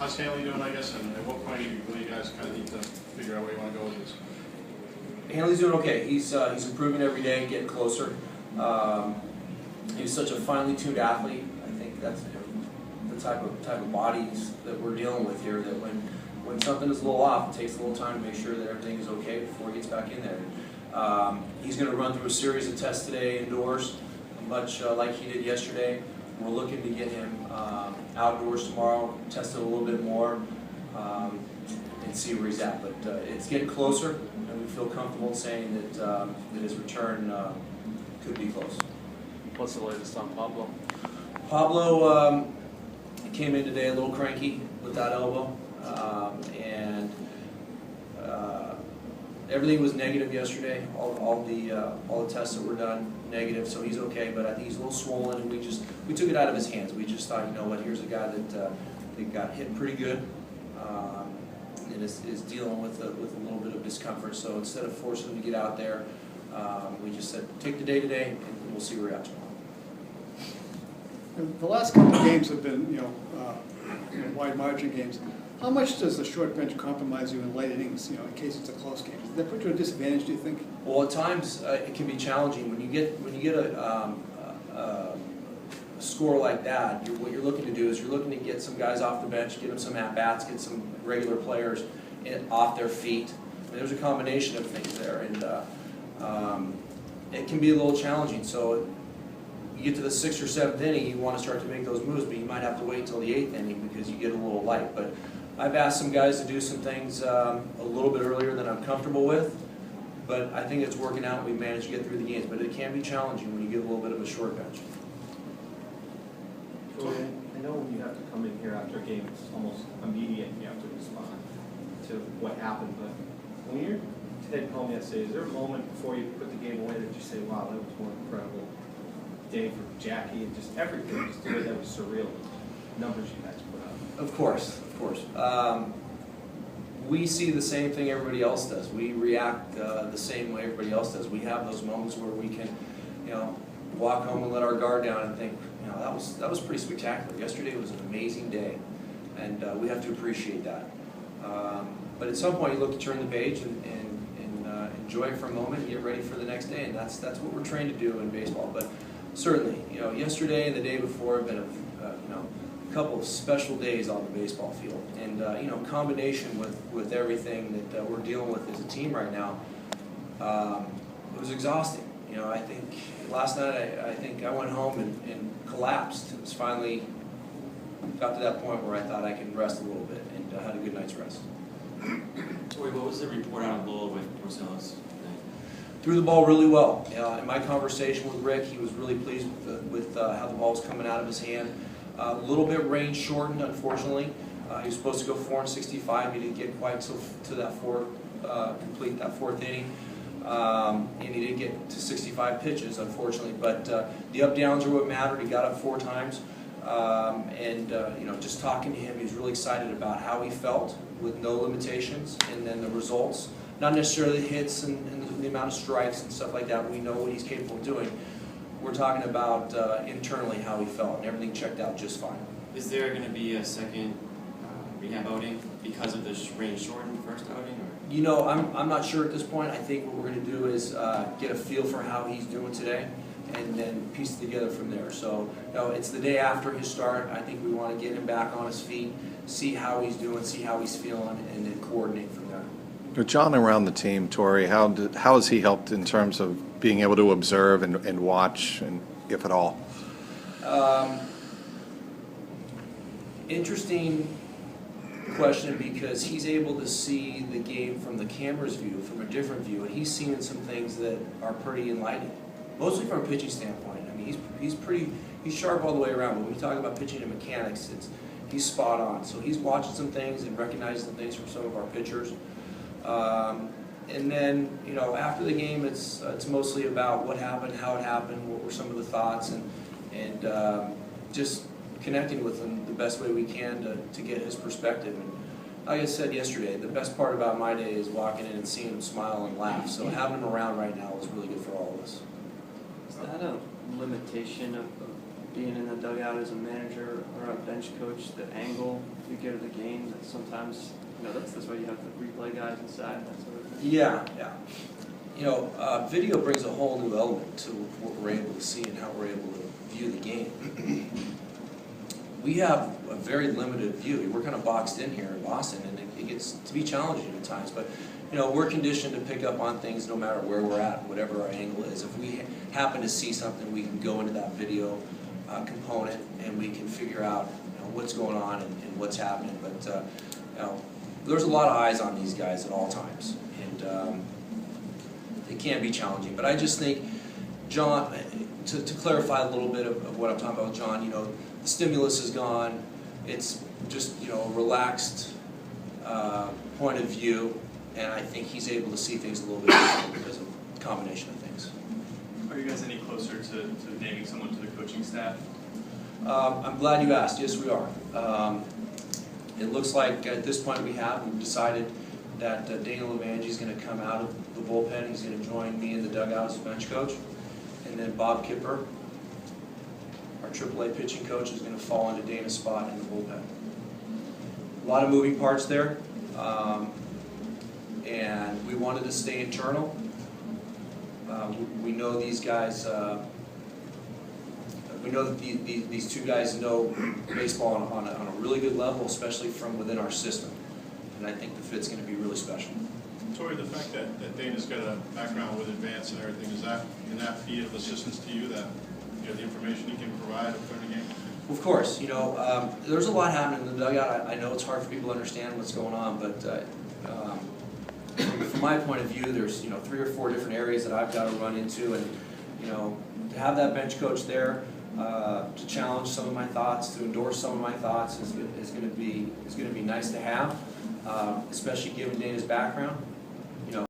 How's Hanley doing, I guess, and at what point will you guys kind of need to figure out where you want to go with this? Hanley's doing okay. He's improving every day, getting closer. He's such a finely tuned athlete. I think that's the type of bodies that we're dealing with here. That when something is a little off, it takes a little time to make sure that everything is okay before he gets back in there. He's going to run through a series of tests today indoors, much like he did yesterday. We're looking to get him outdoors tomorrow, test it a little bit more, and see where he's at. But it's getting closer, and we feel comfortable saying that his return could be close. What's the latest on Pablo? Pablo came in today a little cranky with that elbow, and everything was negative yesterday. All the tests that were done negative, so he's okay. But I think he's a little swollen, and we took it out of his hands. We just thought, you know what, here's a guy that got hit pretty good, and is dealing with a little bit of discomfort. So instead of forcing him to get out there, we just said take the day today, and we'll see where we're at tomorrow. The last couple of games have been, wide margin games. How much does the short bench compromise you in late innings, in case it's a close game? Does that put you at a disadvantage, do you think? Well, at times it can be challenging when you get a score like that. What you're looking to do is you're looking to get some guys off the bench, get them some at bats, get some regular players off their feet. There's a combination of things there, and it can be a little challenging. So you get to the 6th or 7th inning, you want to start to make those moves, but you might have to wait until the 8th inning because you get a little light. But I've asked some guys to do some things a little bit earlier than I'm comfortable with, but I think it's working out. We've managed to get through the games, but it can be challenging when you get a little bit of a short bench. I know you have to come in here after a game, it's almost immediate, and you have to respond to what happened, but when you're heading home yesterday, is there a moment before you put the game away that you say, wow, that was one incredible day for Jackie, and just everything, just the way that was surreal, numbers you guys put up? Of course. We see the same thing everybody else does. We react the same way everybody else does. We have those moments where we can, walk home and let our guard down and think, that was pretty spectacular. Yesterday was an amazing day, and we have to appreciate that. But at some point, you look to turn the page and enjoy it for a moment and get ready for the next day, and that's what we're trained to do in baseball. But certainly, yesterday and the day before have been a couple of special days on the baseball field, and combination with everything that we're dealing with as a team right now, it was exhausting. I think last night I went home and collapsed. It was finally got to that point where I thought I could rest a little bit, and had a good night's rest. Torey, what was the report out of Lowell with Porcello's? Threw the ball really well. In my conversation with Rick, he was really pleased with how the ball was coming out of his hand. A little bit range shortened, unfortunately. He was supposed to go 4-65. He didn't get quite to that complete that 4th inning. And he didn't get to 65 pitches, unfortunately. But the up-downs are what mattered. He got up 4 times. Just talking to him, he was really excited about how he felt with no limitations, and then the results. Not necessarily the hits and the amount of strikes and stuff like that. We know what he's capable of doing. We're talking about internally how he felt, and everything checked out just fine. Is there going to be a second rehab outing because of the range shortened first outing? Or? I'm not sure at this point. I think what we're going to do is get a feel for how he's doing today, and then piece it together from there. So, it's the day after his start. I think we want to get him back on his feet, see how he's doing, see how he's feeling, and then coordinate from there. But John, around the team, Torey, how has he helped in terms of being able to observe and watch, and if at all? Interesting question, because he's able to see the game from the camera's view, from a different view, and he's seeing some things that are pretty enlightening, mostly from a pitching standpoint. I mean, he's sharp all the way around. When we talk about pitching and mechanics, he's spot on. So he's watching some things and recognizing some things from some of our pitchers. And then, after the game, it's mostly about what happened, how it happened, what were some of the thoughts, and just connecting with him the best way we can to get his perspective. And like I said yesterday, the best part about my day is walking in and seeing him smile and laugh. So having him around right now is really good for all of us. Is that a limitation of being in the dugout as a manager or a bench coach, the angle you give the game, that sometimes, that's why you have the replay guys inside, that sort of thing. Yeah. Video brings a whole new element to what we're able to see and how we're able to view the game. We have a very limited view. We're kind of boxed in here in Boston, and it gets to be challenging at times. But we're conditioned to pick up on things no matter where we're at, whatever our angle is. If we happen to see something, we can go into that video component and we can figure out what's going on and what's happening. But there's a lot of eyes on these guys at all times, and it can be challenging. But I just think, John, to clarify a little bit of what I'm talking about, John, the stimulus is gone. It's just a relaxed point of view, and I think he's able to see things a little bit differently because of a combination of things. Are you guys any closer to naming someone to the coaching staff? I'm glad you asked. Yes, we are. It looks like at this point we've decided that Dana LeVangie is going to come out of the bullpen. He's going to join me in the dugout as bench coach. And then Bob Kipper, our AAA pitching coach, is going to fall into Dana's spot in the bullpen. A lot of moving parts there. And we wanted to stay internal. We know these guys, we know that these two guys know baseball on a really good level, especially from within our system. And I think the fit's going to be really special. Torey, the fact that Dana's got a background with advance and everything, can that be of assistance to you, that the information he can provide during the game? Of course, there's a lot happening in the dugout. I know it's hard for people to understand what's going on, but from my point of view, there's 3 or 4 different areas that I've got to run into, and to have that bench coach there to challenge some of my thoughts, to endorse some of my thoughts is going to be nice to have, especially given Dana's background.